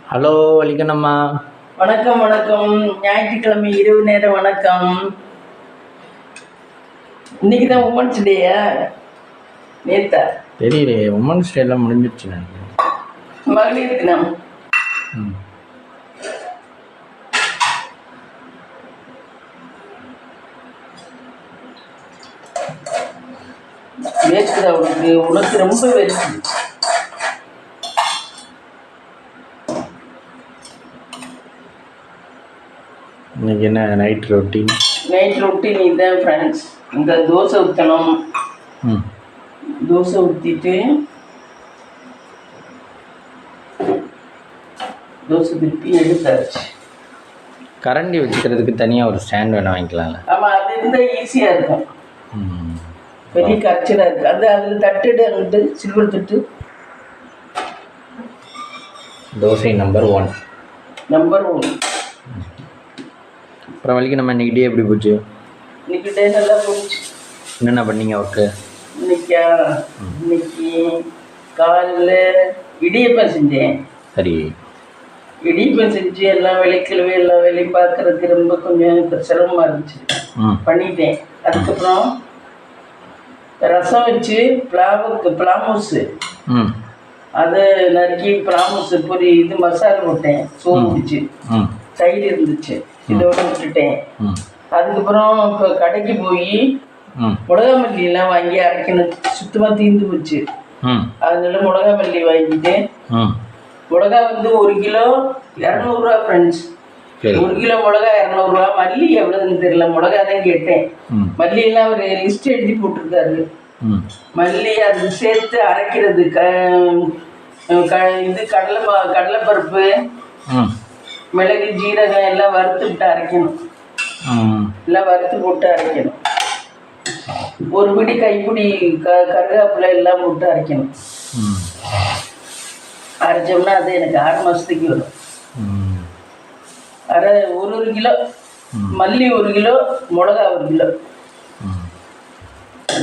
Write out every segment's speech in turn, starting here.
Hello வலிக்கண்ணம்மா. வணக்கம் வணக்கம். ஞாயிற்றுக்கிழமை இரவு நேர வணக்கம். இன்னைக்கு தான் உமன்ஸ் டேயா? நேத்தா? தெரியலையே, உமன்ஸ் டே எல்லாம் முடிஞ்சிடுச்சு நினைக்கிறேன். மகளிர் தினம். வேற்றுதா உனக்கு? உனக்கு ரொம்ப வேற்று. இன்னைக்கு என்ன நைட் ரொட்டீன்? நைட் ரொட்டீன் இதுதான் ஃப்ரெண்ட்ஸ். இந்த தோசை ஊற்றணும். தோசை ஊற்றிட்டு தோசை திருப்பி எடுத்தாச்சு. கரண்டி வச்சுக்கிறதுக்கு தனியாக ஒரு ஸ்டாண்ட் வேணும், வாங்கிக்கலாம்ல? ஆமாம், அது இருந்தால் ஈஸியாக இருக்கும். பெரிய கரைச்சலாக இருக்குது. அது அதில் தட்டுட்டு சில்வர் தட்டு. தோசை நம்பர் 1. நம்பர் 1. அப்புறம் வலிக்கு நம்ம இன்னைக்கு டே எப்படி போச்சு? இன்னைக்கு டே நல்லா போச்சு. என்னென்ன பண்ணீங்க ஒர்க்கு? இன்னைக்கு காலையில் இடியப்பம் செஞ்சேன். சரி. இடியப்பம் செஞ்சு எல்லாம் விளைக்கலவே எல்லா வேலையும் பார்க்கறதுக்கு ரொம்ப கொஞ்சம் சிரமமாக இருந்துச்சு. பண்ணிட்டேன். அதுக்கப்புறம் ரசம் வச்சு பிளாமூஸு அதை நறுக்கி பிளாமூஸு பொரி இது மசாலா போட்டேன். சோறு வச்சு தயிர் இருந்துச்சு, இதோட விட்டுட்டேன். அதுக்கப்புறம் இப்போ கடைக்கு போய் மிளகா மல்லியெல்லாம் வாங்கி அரைக்கணும். சுத்தமாக தீர்ந்து போச்சு. அதனால மிளகா மல்லி வாங்கிட்டு, மிளகா வந்து 1 கிலோ 200 ரூபா ஃப்ரெண்ட்ஸ். 1 கிலோ மிளகா 200 ரூபா. மல்லி எவ்வளோன்னு தெரியல, மிளகா தான் கேட்டேன். மல்லியெல்லாம் ஒரு லிஸ்ட் எழுதி போட்டிருக்காரு. மல்லி அது சேர்த்து அரைக்கிறது இது கடலைப்பருப்பு, மிளகு, ஜீரகம் எல்லாம் வறுத்து விட்டு அரைக்கணும். எல்லாம் வறுத்து போட்டு அரைக்கணும். ஒரு பிடி கைப்பிடி கருவேப்பிலை எல்லாம் போட்டு அரைக்கணும். அரைச்சோம்னா அது எனக்கு 6 மாதத்துக்கு வரும். 1 கிலோ மல்லி, 1 கிலோ மிளகா, 1 கிலோ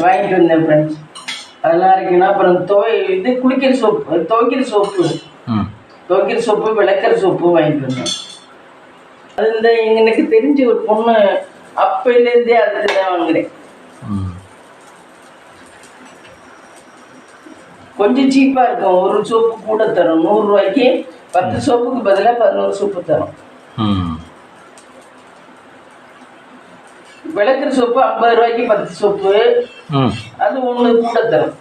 வாங்கிட்டு வந்தேன் ஃப்ரெண்ட்ஸ். அதெல்லாம் அரைக்கணும். அப்புறம் குளிக்கிற சோப்பு, துவைக்கிற சோப்பு, விளக்கிற சோப்பு வாங்கிட்டு வந்தேன். அது இந்த எனக்கு தெரிஞ்ச ஒரு பொண்ணு அப்பையிலேருந்தே அதுக்கு தான் வாங்குறேன். கொஞ்சம் சீப்பாக இருக்கும். ஒரு சோப்பு கூட தரும். 100 ரூபாய்க்கு 10 சோப்புக்கு பதிலாக 11 சோப்பு தரும். விளக்குற சோப்பு 50 ரூபாய்க்கு 10 சோப்பு. அது 1 கூட தரும்.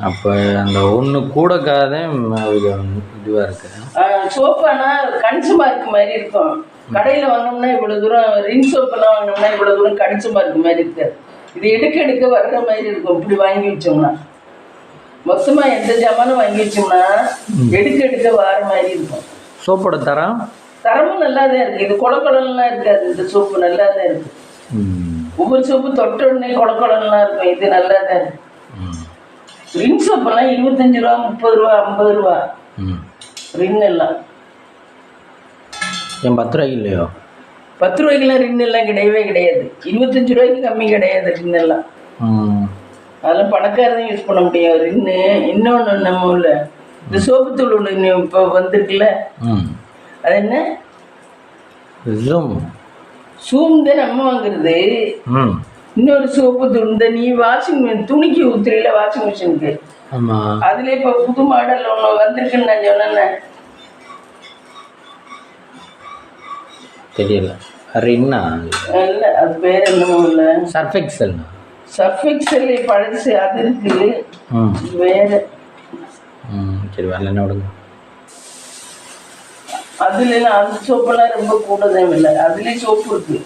அப்போ அந்த 1 கூடக்காக இதுவாக இருக்கு. சோப்பு ஆனால் கணிசமாக இருக்க மாதிரி இருக்கும். கடையில் வாங்கினோம்னா இவ்வளோ தூரம், ரின் சோப்பெல்லாம் வாங்கினோம்னா இவ்வளோ தூரம் கணிசமாக இருக்க மாதிரி இருக்காது. இது எடுக்க வர்ற மாதிரி இருக்கும். இப்படி வாங்கி வச்சோம்னா, மொத்தமாக எந்த ஜாமானும் வாங்கி வச்சோம்னா எடுக்க வர மாதிரி இருக்கும். சோப்போட தரமும் நல்லா தான் இருக்குது. இது கொலக்கொலன்லாம் இருக்காது. இந்த சோப்பு நல்லா தான் இருக்குது. ஒவ்வொரு சோப்பு தொட்ட உடனே கொலக்கொலன்லாம் இருக்கும். இது நல்லா தான் இருக்கு. ரின் சோப்பெல்லாம் 25 ரூபா, 30 ரூபா, 50 ரூபா ரின் எல்லாம். ஏன் 10 ரூபாய்க்கு இல்லையோ? 10 ரூபாய்க்குலாம் ரின் எல்லாம் கிடையவே கிடையாது. 25 ரூபாய்க்கு கம்மி கிடையாது ரின் எல்லாம். அதெல்லாம் பணக்காரதான் யூஸ் பண்ண முடியும் ரின்னு. இன்னொன்று நம்ம உள்ள இந்த சோப்பு தூள் ஒன்று இப்போ வந்துருக்குல்ல, அது என்ன? சூம் தான் நம்ம வாங்குறது. இன்னொரு சோப்பு தூள் இந்த நீ துணிக்கு ஊத்துறீல வாஷிங் மிஷினுக்கு, அதுல இப்போ புது மாடல் ஒன்று வந்திருக்குன்னு நான் சொன்னேன். தெரியல. ரின்னா இல்லை, அது பேர் என்னமோ இல்லை. சர்ஃபெக்சல் பழசு அது இருக்கு. வேற சரி, வரல என்ன விடுங்க. அதுல அந்த சோப்பெல்லாம் ரொம்ப கூட தான் இல்லை. அதுலேயும் சோப்பு இருக்கு,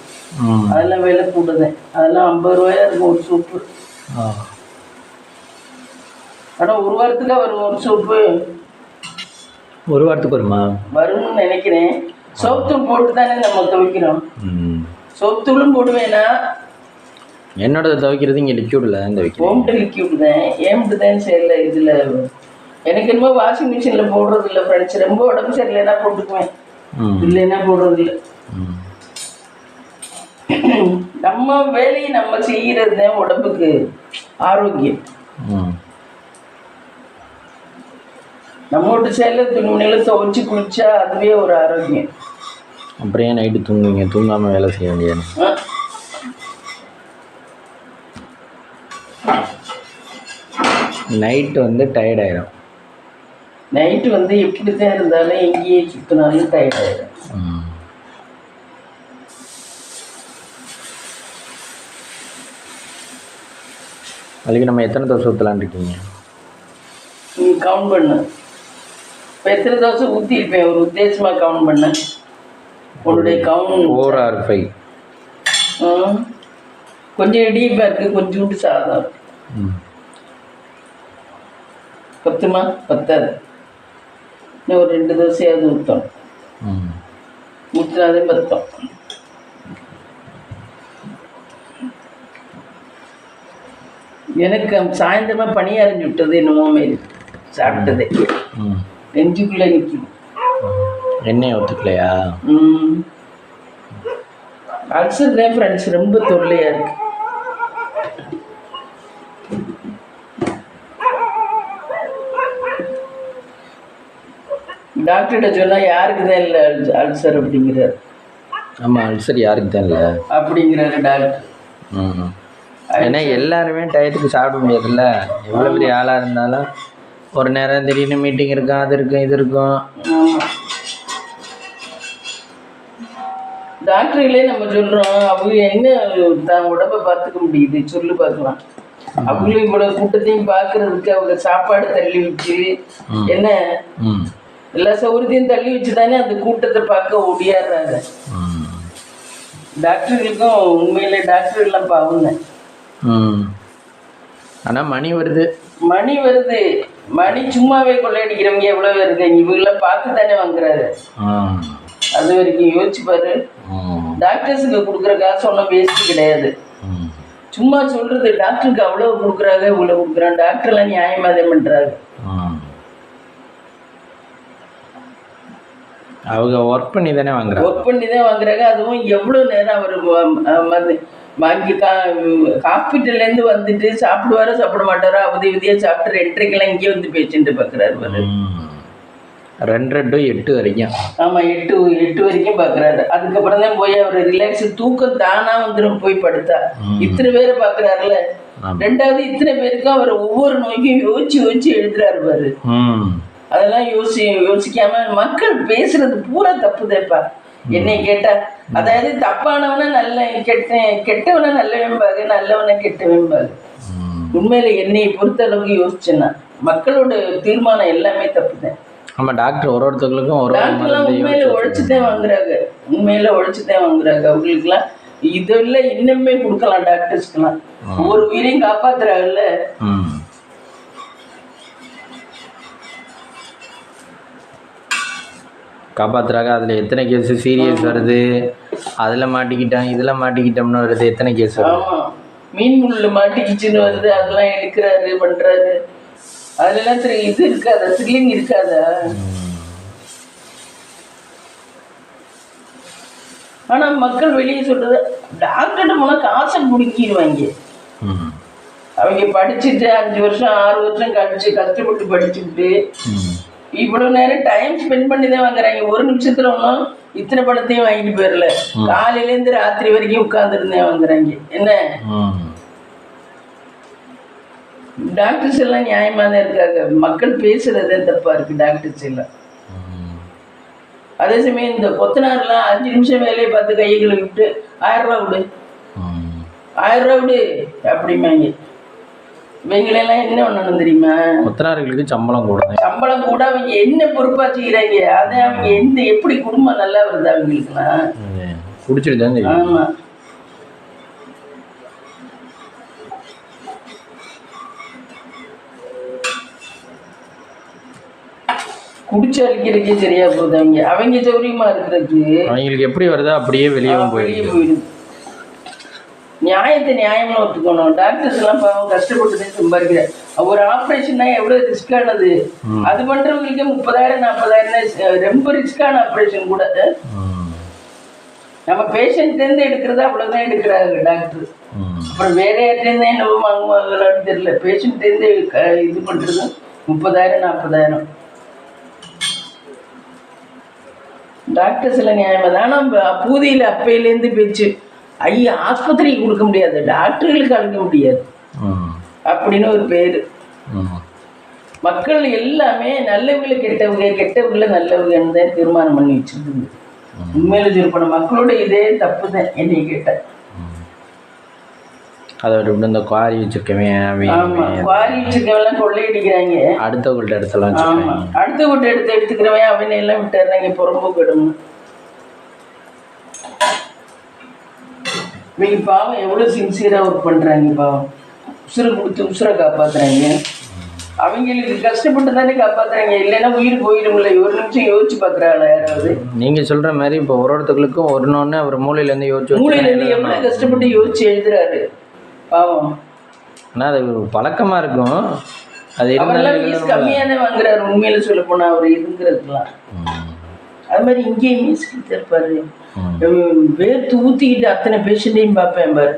அதெல்லாம் விலை கூட தான். அதெல்லாம் 50 ரூபாயா இருக்கும் ஒரு சோப்பு. ஆனால் 1 வாரத்துக்காக வரும் ஒரு சோப்பு. 1 வாரத்துக்கு வரும்னு நினைக்கிறேன். சோப்பு தூள் போட்டு தானே நம்ம துவைக்கிறோம். சோப்பு தூளும் போடுவேன்னா என்னோட துவைக்கிறது இங்கே லிக்யூடில் தான் துவைக்கிறேன். ஹோம்டு லிக்யூட் தான். ஏம்டு தான் சரியில்லை. இதில் எனக்கு என்னமோ வாஷிங் மிஷினில் போடுறது இல்லை ஃப்ரெண்ட்ஸ். ரொம்ப உடம்பு சரியில்லைன்னா போட்டுக்குவேன், இல்லைன்னா போடுறது இல்லை. நம்ம வேலையை நம்ம செய்கிறது தான் உடம்புக்கு ஆரோக்கியம். நம்ம வீட்டு சைடில் துணிமணிகளை துவைச்சி குளிச்சா அதுவே ஒரு ஆரோக்கியம். அப்புறம் ஏன் நைட்டு தூங்குவீங்க? தூங்காமல் வேலை செய்ய வேண்டியது. நைட்டு வந்து டயர்டாயிடும். நைட்டு வந்து எப்படி தான் இருந்தாலும் எங்கேயே சுற்றினாலும் டயர்டாயிடும். அதுக்கு நம்ம எத்தனை தோசை ஊற்றலான் இருக்கீங்க? நீ கவுண்ட் பண்ணு. இப்போ எத்தனை தோசை ஊற்றிருப்பேன் ஒரு உத்தேசமாக கவுண்ட் பண்ண. உன்னுடைய கவுண்ட் 4 or 5. கொஞ்சம் இடியப்பா இருக்குது, கொஞ்சோண்டு சாதம் இருக்கு. பத்துமா? பத்தாது. இன்னும் ஒரு 2 தோசையாவது ஊற்றணும். ஊற்றினாதே பத்தம். எனக்கு சாயந்தரமாக பனி அரைஞ்சி விட்டது என்னமோ மாரி சாப்பிட்டதே நெஞ்சுக்குள்ளே நிற்கும். எண்ணெய் ஒத்துக்கலையா? அல்சர் தான் ஃப்ரெண்ட்ஸ் ரொம்ப தொல்லையாக இருக்கு. டாக்டர்கிட்ட சொன்னால் யாருக்கு தான் இல்லை அல்சர் அப்படிங்கிறார். ஆமாம், அல்சர் யாருக்கு தான் இல்லை அப்படிங்கிறாரு டாக்டர். ஏன்னா எல்லாருமே டயத்துக்கு சாப்பிட முடியாதுல்ல. எவ்வளோ பெரிய ஆளாக இருந்தாலும் ஒரு நேரம் திடீர்னு மீட்டிங் இருக்கும், அது இருக்கும், இது இருக்கும். டாக்டர்களே நம்ம சொல்கிறோம், அவங்க என்ன தான் உடம்பை பார்த்துக்க முடியுது சொல்லு பார்க்கலாம். அவங்களும் இவ்வளோ கூட்டத்தையும் பார்க்கறதுக்கு அவங்க சாப்பாடு தள்ளி வச்சு என்ன எல்லா சௌகரியத்தையும் தள்ளி வச்சு தானே அந்த கூட்டத்தை பார்க்க ஓடியாடுறாங்க. டாக்டர்களுக்கும் உண்மையிலே டாக்டர்கள்லாம் பாவங்க. ஆனால் மணி வருது. மணி சும்மாவே கொள்ளையடிக்கிறவங்க எவ்வளோ வருது. இவங்களாம் பார்த்து தானே வாங்குறாரு. அது வரைக்கும் யோசிச்சு பாரு. டாக்டர்ஸுக்கு கொடுக்குற காசு ஒன்றும் வேஸ்ட்டு கிடையாது. சும்மா சொல்றது டாக்டருக்கு அவ்வளோ கொடுக்குறாங்க, இவ்வளோ கொடுக்குறாங்க. டாக்டர்லாம் நியாயமாக தான் பண்ணுறாங்க. அவங்க ஒர்க் பண்ணி தானே வாங்குறாங்க. அதுவும் எவ்வளோ நேரம் அவர் வாங்கி ஹாஸ்பிட்டல்லேருந்து வந்துட்டு சாப்பிடுவாரோ சாப்பிட மாட்டாரோ அவதியாக சாப்பிட்டு 2:30 இங்கே வந்து பேஷண்ட்டு பார்க்குறாரு. 2 to 8 வரைக்கும். ஆமாம், 8 வரைக்கும் பார்க்குறாரு. அதுக்கப்புறம் தான் போய் அவர் ரிலாக்ஸ் தூக்கம் தானாக வந்துடும் போய் படுத்தா. இத்தனை பேரை பார்க்குறாருல. 2வது இத்தனை பேருக்கும் அவர் ஒவ்வொரு நோய்க்கும் யோசிச்சு எழுதுறாரு பாரு. அதெல்லாம் யோசிக்காம மக்கள் பேசுறது பூரா தப்பு தேப்பா. என்னை கேட்டா அதாவது தப்பானவன நல்ல கெட்டவன நல்லவன்பாங்க, நல்லவன கெட்டவன்பாங்க. உண்மையில என்னை பொறுத்த அளவுக்கு யோசிச்சேன்னா மக்களோட தீர்மானம் எல்லாமே தப்பு தான். ஆமாம், டாக்டர் ஒருத்தவங்களுக்கும் டாக்டர்லாம் உண்மையில உழைச்சுதான் வாங்குறாங்க. அவங்களுக்குலாம் இதெல்லாம் இன்னுமே கொடுக்கலாம். டாக்டர்ஸ்க்கெல்லாம் ஒவ்வொரு உயிரையும் காப்பாத்துறாங்கல்ல. காப்பாற்றுறாங்க. அதில் எத்தனை கேஸ் சீரியஸ் வருது, அதில் மாட்டிக்கிட்டோம், இதில் மாட்டிக்கிட்டோம்னு வருது. எத்தனை கேஸ் வருது. ஆமாம், மீன் முள்ளில் மாட்டிக்கிச்சுன்னு வருது. அதெல்லாம் எடுக்கிறாரு பண்ணுறாரு. அதெல்லாம் இது இருக்காதா, த்ரில்லிங் இருக்காதா? ஆனால் மக்கள் வெளியே சொல்றது டாக்டர்கிட்ட போனால் காசை பிடிக்கிடுவாங்க. அவங்க படிச்சுட்டு 5 வருஷம் 6 வருஷம் கழிச்சு கஷ்டப்பட்டு படிச்சுட்டு இவ்வளவு நேரம் டைம் ஸ்பெண்ட் பண்ணி தான் வாங்குறாங்க. ஒரு நிமிஷத்துல ஒன்றும் இத்தனை பணத்தையும் வாங்கிட்டு போயிடல. காலையிலேருந்து ராத்திரி வரைக்கும் உட்கார்ந்துருந்தேன் வாங்குறாங்க. என்ன டாக்டர்ஸ் எல்லாம் நியாயமா தான் இருக்காங்க. மக்கள் பேசுறதே தப்பா இருக்கு டாக்டர்ஸ் எல்லாம். அதே சமயம் இந்த கொத்தனாரெல்லாம் 5 நிமிஷம் வேலையை பார்த்து கைகளை விட்டு 1000 ரூபா விடு, 1000 ரூபா விடு அப்படிமாங்க. இவங்களெல்லாம் என்ன பண்ணணும் தெரியுமா? கொத்தனார்களுக்கு சம்பளம் கூட அவங்க என்ன பொறுப்பா செய்யறாங்க. அதை அவங்க எப்படி குடும்பம் நல்லா வருது அவங்களுக்குலாம் குடிச்சிட்டு. ஆமா, குடிச்சு அழிக்கிறதுக்கே சரியா போகுது. அவங்க சௌரியமா இருக்கிறதுக்கு அவங்களுக்கு எப்படி வருதோ அப்படியே வெளியே போயிடுது. நியாயத்தை நியாயமா ஒத்துக்கணும். டாக்டர்ஸ் எல்லாம் பாவம் கஷ்டப்பட்டு சம்பாதிக்கிறார். ஒரு ஆப்ரேஷன்னா எவ்வளவு ரிஸ்கானது. அது பண்றவங்களுக்கு 30,000 40,000 ரொம்ப ரிஸ்கான ஆப்ரேஷன் கூட. நம்ம பேஷண்ட்லேருந்து எடுக்கிறதா அவ்வளவுதான் எடுக்கிறாங்க டாக்டர். அப்புறம் வேற யார்ட்டேருந்து என்னவோ வாங்குவாங்களான்னு தெரியல. பேஷண்ட்லேருந்து இது பண்றது 30,000 40,000. டாக்டர்ஸ் எல்லாம் நியாயமாக தான். ஆனால் பூதியில் அப்பையிலேருந்து பேச்சு ஐயா ஆஸ்பத்திரிக்கு கொடுக்க முடியாது, டாக்டர்களுக்கு அழுக முடியாது அப்படின்னு ஒரு பேர். மக்கள் எல்லாமே நல்லவங்களை கெட்டவங்க, கெட்டவங்களை நல்லவங்கன்னு தான் தீர்மானம் பண்ணி வச்சிருக்குது. உண்மையில சொல்ல மக்களோட இதே தப்பு தான் என்னை கேட்டேன். அதை விட்டு இந்த குவாரி வச்சிருக்கவன், ஆமா குவாரி வச்சிருக்கவெல்லாம் கொள்ளையடிக்கிறாங்க. அடுத்தவங்கள்ட்ட எடுத்தலாம். ஆமா அடுத்தவங்கள்ட்ட எடுத்துக்கிறவன் அவனை எல்லாம் விட்டுறாங்க புறம்போக்கிடும். இவங்க பாவம் எவ்வளோ சின்சியராக ஒர்க் பண்ணுறாங்க. பாவம் உசுரை கொடுத்து உசுரை காப்பாற்றுறாங்க. அவங்களுக்கு கஷ்டப்பட்டு தானே காப்பாற்றுறாங்க, இல்லைன்னா உயிர் போயிடும்ல. ஒரு நிமிஷம் யோசிச்சு பார்க்குறாங்களா யாராவது? நீங்கள் சொல்கிற மாதிரி இப்போ ஒரு ஒருத்தர்களுக்கும் ஒன்று அவர் மூளையிலேருந்து மூளையிலேருந்து எவ்வளோ கஷ்டப்பட்டு யோசிச்சு எழுதுறாரு பாவம். ஆனால் அது பழக்கமாக இருக்கும். அது அவரெல்லாம் ஃபீஸ் கம்மியாக தான் வாங்குறாரு உண்மையில சொல்ல போனால் அவர் இருந்துக்கிறதுலாம். அது மாதிரி இங்கேயும் மீஸ் இருப்பாரு. வேர்த்து ஊற்றிக்கிட்டு அத்தனை பேஷண்ட்டையும் பார்ப்பேன் பாரு.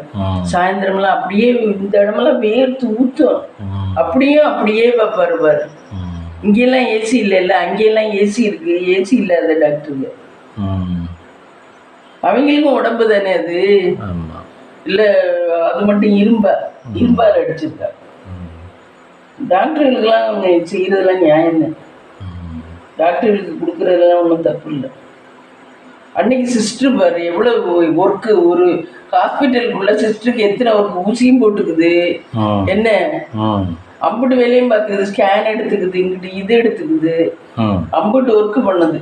சாயந்தரம்லாம் அப்படியே இந்த இடமெல்லாம் வேர்த்து ஊற்றும், அப்படியே பார்ப்பாரு பாரு. இங்கெல்லாம் ஏசி இல்லைல்ல, அங்கெல்லாம் ஏசி இருக்கு, ஏசி இல்லாத டாக்டருக்கு. அவங்களுக்கும் உடம்பு தானே அது, இல்லை அது மட்டும் இரும்பால் அடிச்சிருக்கா. டாக்டர்களுக்கெல்லாம் அவங்க செய்கிறதெல்லாம் நியாயம் தான். டாக்டர்களுக்கு கொடுக்குறதெல்லாம் ஒன்றும் தப்பு இல்லை. அன்னைக்கு சிஸ்டர் பாரு எவ்வளோ ஒர்க்கு, ஒரு ஹாஸ்பிட்டலுக்குள்ள சிஸ்டருக்கு எத்தனை ஒர்க்கு, ஊசியும் போட்டுக்குது, என்ன அம்புட்டு வேலையும் பார்த்துக்குது, ஸ்கேன் எடுத்துக்குது, இங்கிட்டு இது எடுத்துக்குது, அம்புட்டு ஒர்க்கு பண்ணுது.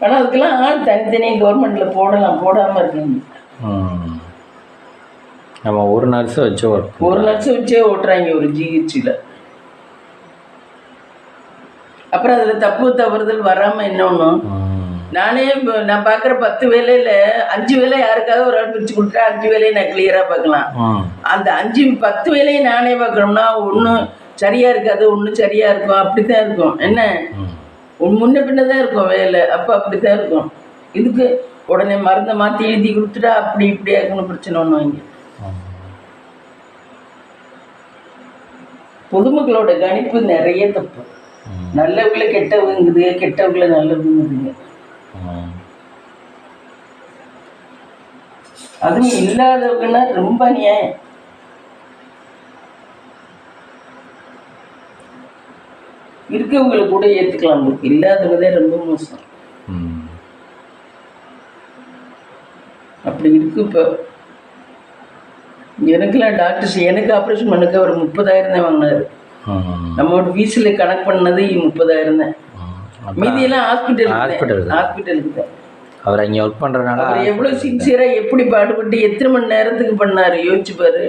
ஆனால் அதுக்கெல்லாம் ஆள் தனித்தனியாக கவர்மெண்ட்டில் போடாமல் இருக்குங்க. நம்ம ஒரு நர்ஸை வச்சே ஓட்டுறாங்க ஒரு ஜிஹெச்சில். அப்புறம் அதில் தப்பு தவறுதல் வராமல் என்ன ஒன்றும் நான் பார்க்குற 10 வேலையில் 5 வேலை யாருக்காவது ஒரு ஆள் பிரித்து கொடுத்தா 5 வேலையை நான் கிளியராக பார்க்கலாம். அந்த 10 வேலையை நானே பார்க்கணும்னா ஒன்று சரியாக இருக்காது, ஒன்று சரியாக இருக்கும், அப்படி தான் இருக்கும். என்ன முன்ன பின்ன தான் இருக்கும் வேலை, அப்போ அப்படி தான் இருக்கும். இதுக்கு உடனே மருந்தை மாற்றி எழுதி கொடுத்துட்டா அப்படி இப்படி ஆக்கணும், பிரச்சனை ஒன்று வாங்கி. பொதுமக்களோட கணிப்பு நிறைய தப்பு. நல்லவங்களை கெட்டவங்குது, கெட்டவங்களை நல்லவங்குதுங்க. அதுவும் இல்லாதவங்கன்னா ரொம்ப நியாயம். இருக்கவங்களை கூட ஏற்றுக்கலாம், இல்லாதவங்க ரொம்ப மோசம். அப்படி இருக்கு. இப்போ எனக்குலாம் டாக்டர்ஸ் எனக்கு ஆப்ரேஷன் பண்ணுக்கு அவர் 30,000 தான் வாங்கினாரு. நம்மளோட ஃபீஸில் கணக்கு பண்ணது 30,000 தான். மீதியெல்லாம் ஹாஸ்பிட்டலுக்கு தான். அவர் அங்கே ஒர்க் பண்ணுறதுனால அவர் எவ்வளோ சின்சியராக எப்படி பாடுபட்டு எத்தனை மணி நேரத்துக்கு பண்ணார் யோசிச்சு பாரு.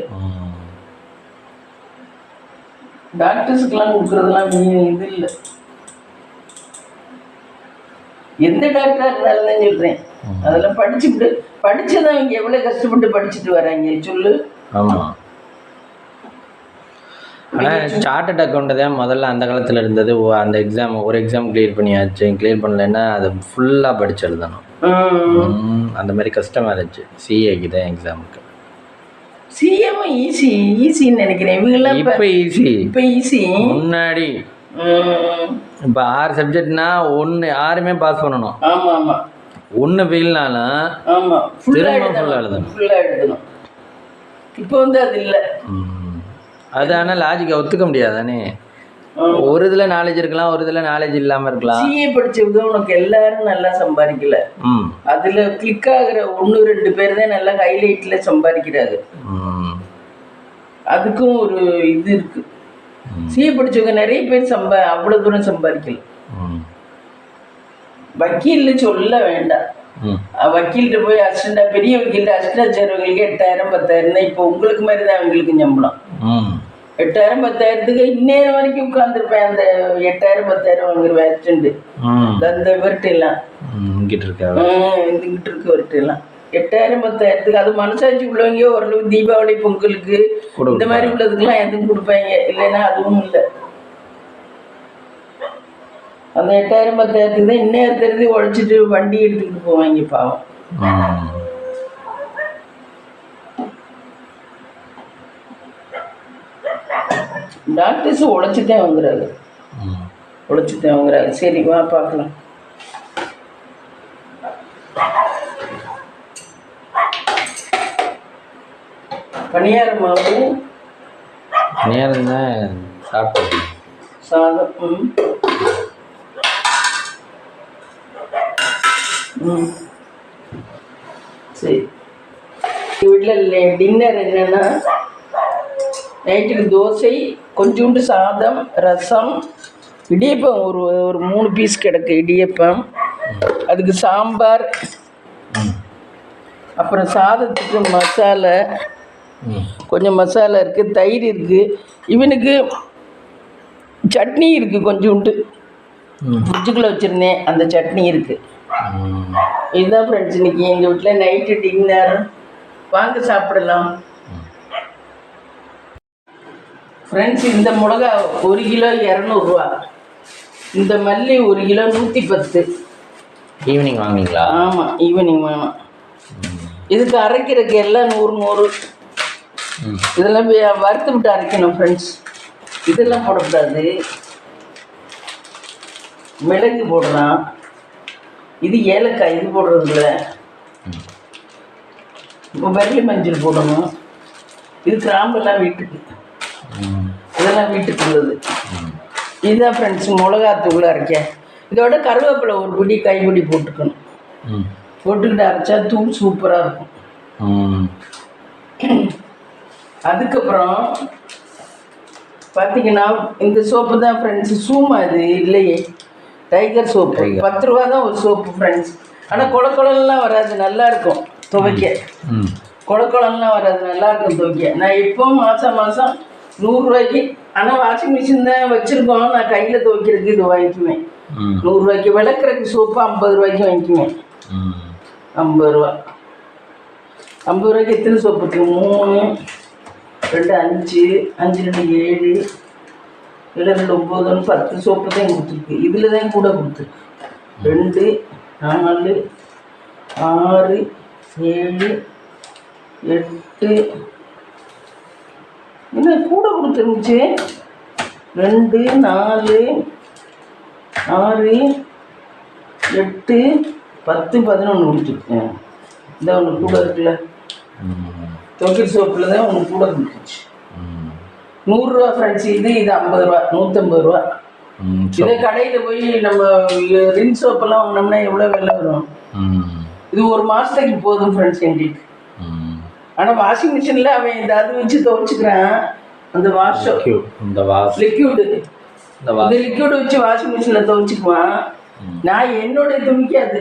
டாக்டர்ஸுக்கெல்லாம் கொடுக்குறதுலாம் இது இல்லை. எந்த டாக்டராக இருந்தாலும் தான் சொல்கிறேன், அதெல்லாம் படிச்சுதான் இங்கே எவ்வளோ கஷ்டப்பட்டு படிச்சுட்டு வராங்க சொல்லு. ஆமாம். ஆனால் சார்ட்டட் அக்கௌண்ட்டு தான் முதல்ல அந்த காலத்தில் இருந்தது. அந்த எக்ஸாம் ஒரு எக்ஸாம் கிளியர் பண்ணியாச்சு, கிளியர் பண்ணலைன்னா அதை ஃபுல்லாக படிச்சு எழுதணும். அந்த மாதிரி கஷ்டமாக இருந்துச்சு. சிஏக்கு தான் எக்ஸாமுக்கு. சிஏவும் ஈஸின்னு நினைக்கிறேன். இவங்கெல்லாம் இப்போ ஈஸி. முன்னாடி இப்போ 6 சப்ஜெக்ட்னா 6மே பாஸ் பண்ணணும். ஆமாம் ஆமாம். 1 ஃபெயில்னாலும் ஃபுல்லாக எழுதணும். இப்போ அது இல்லை. அது ஆனால் லாஜிக்கை ஒத்துக்க முடியாது தானே. ஒரு இதில் நாலேஜ் இருக்கலாம், ஒரு இதில் நாலேஜ் இல்லாமல் இருக்கலாம். சிஏ படிச்சவங்க உனக்கு எல்லாரும் நல்லா சம்பாதிக்கல. அதில் கிளிக் ஆகிற 1-2 பேர் தான் நல்லா ஹைலைட்டில் சம்பாதிக்கிறாங்க. அதுக்கும் ஒரு இது இருக்கு. சிஏ படிச்சவங்க நிறைய பேர் அவ்வளோ தூரம் சம்பாதிக்கல. வக்கீல்னு சொல்ல வேண்டாம். வக்கீல்கிட்ட போய் அசிஸ்டண்டா, பெரிய வக்கீல்கிட்ட அசிஸ்டண்டா சேர்றவங்களுக்கு 8,000-10,000 தான். இப்போ உங்களுக்கு மாதிரி தான் அவங்களுக்கு சம்பளம். 8,000-10,000த்துக்கு இந்நேரம் வரைக்கும் உட்காந்துருப்பேன். அந்த 8,000-10,000 வாங்குற அசிஸ்டண்ட் அந்த இவர்கிட்டலாம் இங்கிட்டு இருக்கவர்கிட்டலாம் 8,000-10,000த்துக்கு. அது மனசாட்சி உள்ளவங்க ஓரளவு தீபாவளி பொங்கலுக்கு இந்த மாதிரி உள்ளதுக்கெல்லாம் எதுவும் கொடுப்பாங்க, இல்லைன்னா அதுவும் இல்லை. அந்த 8,000-10,000த்துக்கு தான் இன்னும் உழைச்சிட்டு வண்டி எடுத்துக்கிட்டு போவாங்க பாவம். டாக்டர்ஸ் உழைச்சிட்டே வாங்குறாங்க. சரி வா பார்க்கலாம். பணியார மாவு, நேரம் தான் சாப்பிட்டு. சாதம். சரி, வீட்டில் டின்னர் என்னன்னா நைட்டுக்கு தோசை, கொஞ்சோண்டு சாதம், ரசம், இடியப்பம் ஒரு 3 பீஸ் கிடக்கு இடியப்பம், அதுக்கு சாம்பார், அப்புறம் சாதத்துக்கு மசாலா, கொஞ்சம் மசாலா இருக்குது, தயிர் இருக்குது, இவனுக்கு சட்னி இருக்குது, கொஞ்சோண்டு ஃப்ரிட்ஜுக்குள்ளே வச்சுருந்தேன், அந்த சட்னி இருக்குது. இதுதான் ஃப்ரெண்ட்ஸ் இன்னைக்கு எங்கள் வீட்டில் நைட்டு டின்னர். வாங்க சாப்பிடலாம். ஃப்ரெண்ட்ஸ், இந்த மிளகா 1 கிலோ 200 ரூபா, இந்த மல்லி 1 கிலோ 110. ஈவினிங் வாங்கினீங்களா? ஆமாம், ஈவினிங் வேணும். இதுக்கு அரைக்கிறதுக்கு எல்லாம் 100 இதெல்லாம் வறுத்து விட்டு அரைக்கணும் ஃப்ரெண்ட்ஸ். இதெல்லாம் போடக்கூடாது. மிளகு போடலாம், இது ஏலக்காய், இது போடுறதில்ல. வெள்ளி மஞ்சள் போடணும். இது கிராம்பெல்லாம் வீட்டுக்கு, இதெல்லாம் வீட்டுக்கு உள்ளது. இதுதான் ஃப்ரெண்ட்ஸ் மிளகாத்தூள் அரைக்க. இதோட கருவேப்பிலை ஒரு பிடி கைப்பிடி போட்டுக்கணும். போட்டுக்கிட்டு அரைச்சா தூள் சூப்பராக இருக்கும். அதுக்கப்புறம் பார்த்தீங்கன்னா இந்த சோப்பு தான் ஃப்ரெண்ட்ஸ். சூமா இது இல்லையே, டைகர் சோப்பு. 10 ரூபா தான் ஒரு சோப்பு ஃப்ரெண்ட்ஸ். ஆனால் குளக்குளம்லாம் வராது, நல்லா இருக்கும் துவைக்க. குளக்குளம்லாம் வராது, நல்லா இருக்கும் துவைக்க. நான் எப்போவும் மாதம் 100 ரூபாய்க்கு, ஆனால் வாஷிங் மிஷின் தான் வச்சுருக்கோம், நான் கையில் துவைக்கிறதுக்கு இது வாங்கிக்குவேன். 100 ரூபாய்க்கு. விளக்குறதுக்கு சோப்பு 50 ரூபாய்க்கு வாங்கிக்குவேன். 50 ரூபா. 50 ரூபாய்க்கு எத்தனை சோப்புக்கு? 3, 2, 5, 5, 2, 7, 7, 2, 9, 10 சோப்பு தான் கொடுத்துருக்கு. இதில் தான் கூட கொடுத்துருக்கு. 2, 4, 6, 7, 8, என்ன கூட கொடுத்துருந்துச்சு? 2, 4, 6, 8, 10, 11 கொடுத்துருக்கேன். இந்த ஒன்று கூட இருக்குல்ல, துவைக்கிற சோப்பில் தான் ஒன்று கூட கொடுத்துச்சு. 100 ரூபா ஃப்ரெண்ட்ஸ். இது 50 ரூபா, 150 ரூபா. இதே கடையில் போய் நம்ம ரின் சோப்பெல்லாம் வாங்கினோம்னா எவ்வளோ விலை வரும்? இது 1 மாதத்துக்கு போதும் ஃப்ரெண்ட்ஸ் எங்களுக்கு. ஆனால் வாஷிங் மிஷினில் அவன் இந்த அது வச்சு துவைச்சிக்கிறான். அந்த லிக்யூடு வச்சு வாஷிங் மிஷினில் துவைச்சிக்குவான். நான் என்னுடைய துணிக்காது.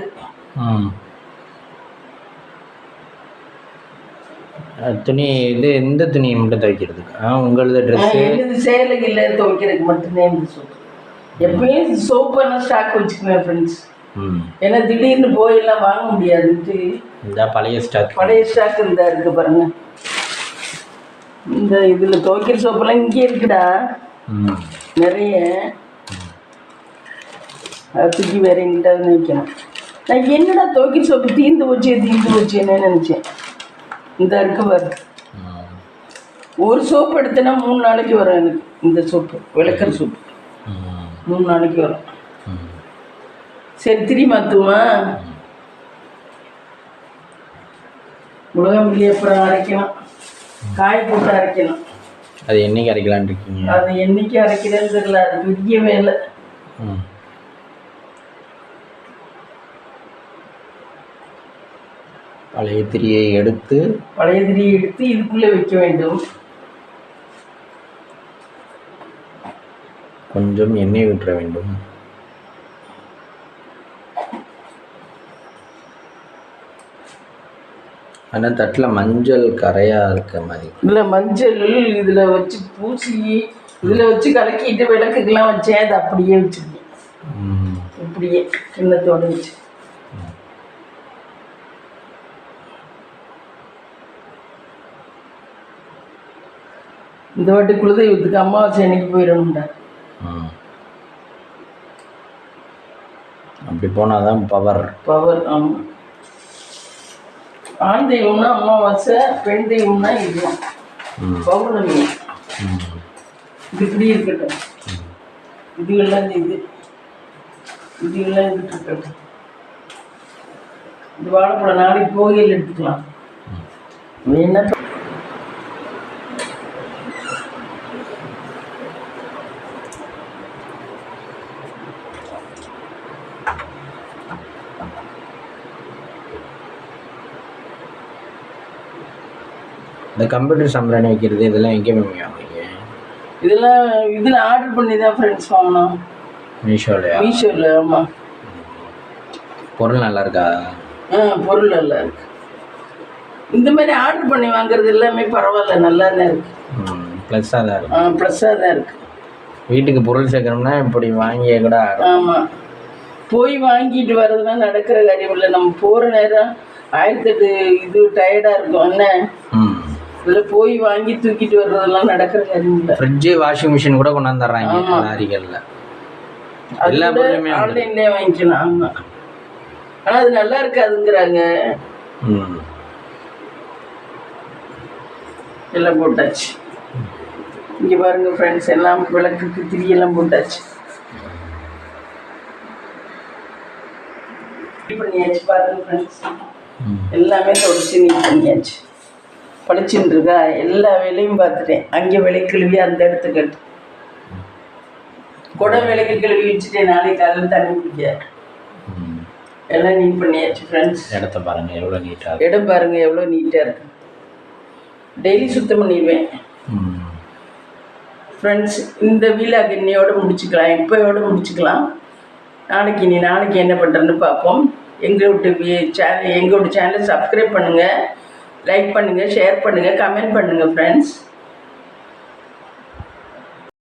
துணி இது இந்த துணியை மட்டும் துவைக்கிறதுக்கு? உங்களது ட்ரெஸ்ஸு சேலைக்கு இல்லை, துவைக்கிறதுக்கு மட்டும்தான் இந்த சோப்பு. எப்பயும் சோப்பெல்லாம் ஸ்டாக் வச்சுக்குவேன் ஃப்ரெண்ட்ஸ். ஏன்னா திடீர்னு போயெல்லாம் வாங்க முடியாதுன்ட்டு இந்த பழைய ஸ்டாக் இந்த இருக்குது பாருங்க. இந்த இதில் துவைக்கிற சோப்பெல்லாம் இங்கே இருக்குடா நிறைய. தூக்கி வேற எங்கிட்ட நினைக்கிறேன். நான் என்னடா துவைக்கிற சோப்பு தீர்ந்து போச்சேன்னு நினச்சேன். இந்த இருக்கு பாரு, ஒரு சோப்பு எடுத்தேன்னா 3 நாளைக்கு வரும் எனக்கு. இந்த சோப்பு விளக்குற சோப்பு 3 நாளைக்கு வரும். சரி, திரி மாற்றுமா? மிளகாமல்லி அப்புறம் அரைக்கணும், காய போட்டு அரைக்கணும். அது என்னைக்கு அரைக்கலான்னு இருக்கீங்க? அது என்னைக்கு அரைக்கிறேன்னு தெரியல, அது பெரிய வேலை. பழைய திரியை எடுத்து இதுக்குள்ளே வைக்க வேண்டும். கொஞ்சம் எண்ணெய் ஊற்ற வேண்டும். ஆனால் தட்டில் மஞ்சள் கரையாக இருக்க மாதிரி இல்லை, மஞ்சள் இதில் வச்சு பூசி இதில் வச்சு கலக்கிட்டு விளக்குக்கெல்லாம் வச்சேன். அது அப்படியே வச்சுருக்கேன், இப்படியே கிண்ணத்தோடு வச்சு. இந்த வாட்டி குலதெய்வத்துக்கு அமாவாசை அன்னைக்கு போயிடணும்டா. அப்படி போனால் தான் பவர். ஆமாம். ஆண் தெய்வம்னா அமாவாசை, பெண் தெய்வம்னா இது பௌர்ணமி. இது இப்படி இருக்கட்டும். இதுகள்லாம் இதுகள்லாம் இருக்கட்டும். இது வாழைப்பழம் நாளைக்கு போகையில் எடுத்துக்கலாம். என்ன இந்த கம்ப்யூட்டர் சம்பளம் வைக்கிறது இதெல்லாம் எங்கே மேம் வாங்குறீங்க? இதெல்லாம் இதில் ஆர்டர் பண்ணி தான் ஃப்ரெண்ட்ஸ் வாங்கினோம். மீஷோலையா? மீஷோவில். ஆமாம். பொருள் நல்லா இருக்கா? பொருள் நல்லா இருக்கு. இந்த மாதிரி ஆர்டர் பண்ணி வாங்குறது எல்லாமே பரவாயில்ல, நல்லா தான் இருக்கு. ப்ளஸ்ஸாக தான் இருக்கு. ப்ளஸ்ஸாக தான் இருக்கு. வீட்டுக்கு பொருள் சேர்க்கணும்னா இப்படி வாங்கியே கூட. ஆமாம், போய் வாங்கிட்டு வர்றதுனா நடக்கிற காரியம் இல்லை. நம்ம போகிற நேரம் 1008 இது டயர்டாக இருக்கும் என்ன. இதில் போய் வாங்கி தூக்கிட்டு வர்றதெல்லாம் நடக்கிற காரியம் இல்லை. ஃப்ரிட்ஜு வாஷிங் மிஷின் கூட கொண்டாந்துடுறாங்க லாரிகளில். எல்லா பொருளுமே ஆன்லைன்லேயே வாங்கிக்கலாம். ஆமாம், ஆனால் அது நல்லா இருக்காதுங்கிறாங்க. எல்லாம் போட்டாச்சு. இங்கே பாருங்க ஃப்ரெண்ட்ஸ், எல்லாம் விளக்குக்கு திரியெல்லாம் போட்டாச்சு. பண்ணியாச்சு பாருங்க ஃப்ரெண்ட்ஸ், எல்லாமே தொடச்சி நீட் பண்ணியாச்சு. பளிச்சுன்னு இருக்கா, எல்லா வேலையும் பார்த்துட்டேன். அங்கே விலை கழுவி அந்த இடத்துக்கு கட்டு குடம் விலைக்கு கழுவி வச்சுட்டேன். நாளைக்கு காலையில் தண்ணி குடிக்க எல்லாம் நீட் பண்ணியாச்சு ஃப்ரெண்ட்ஸ். இடத்த பாருங்க எவ்வளோ நீட்டாக. இடம் பாருங்க எவ்வளோ நீட்டாக இருக்கு. டெய்லி சுத்தம் பண்ணிடுவேன் ஃப்ரெண்ட்ஸ். இந்த வீலாக் இன்னையோடு முடிச்சுக்கலாம், இப்போயோடு முடிச்சுக்கலாம். நாளைக்கு என்ன பண்ணுறேன்னு பார்ப்போம். எங்களோட சேனலை சப்ஸ்கிரைப் பண்ணுங்கள், லைக் பண்ணுங்கள், ஷேர் பண்ணுங்கள், கமெண்ட் பண்ணுங்கள் ஃப்ரெண்ட்ஸ்.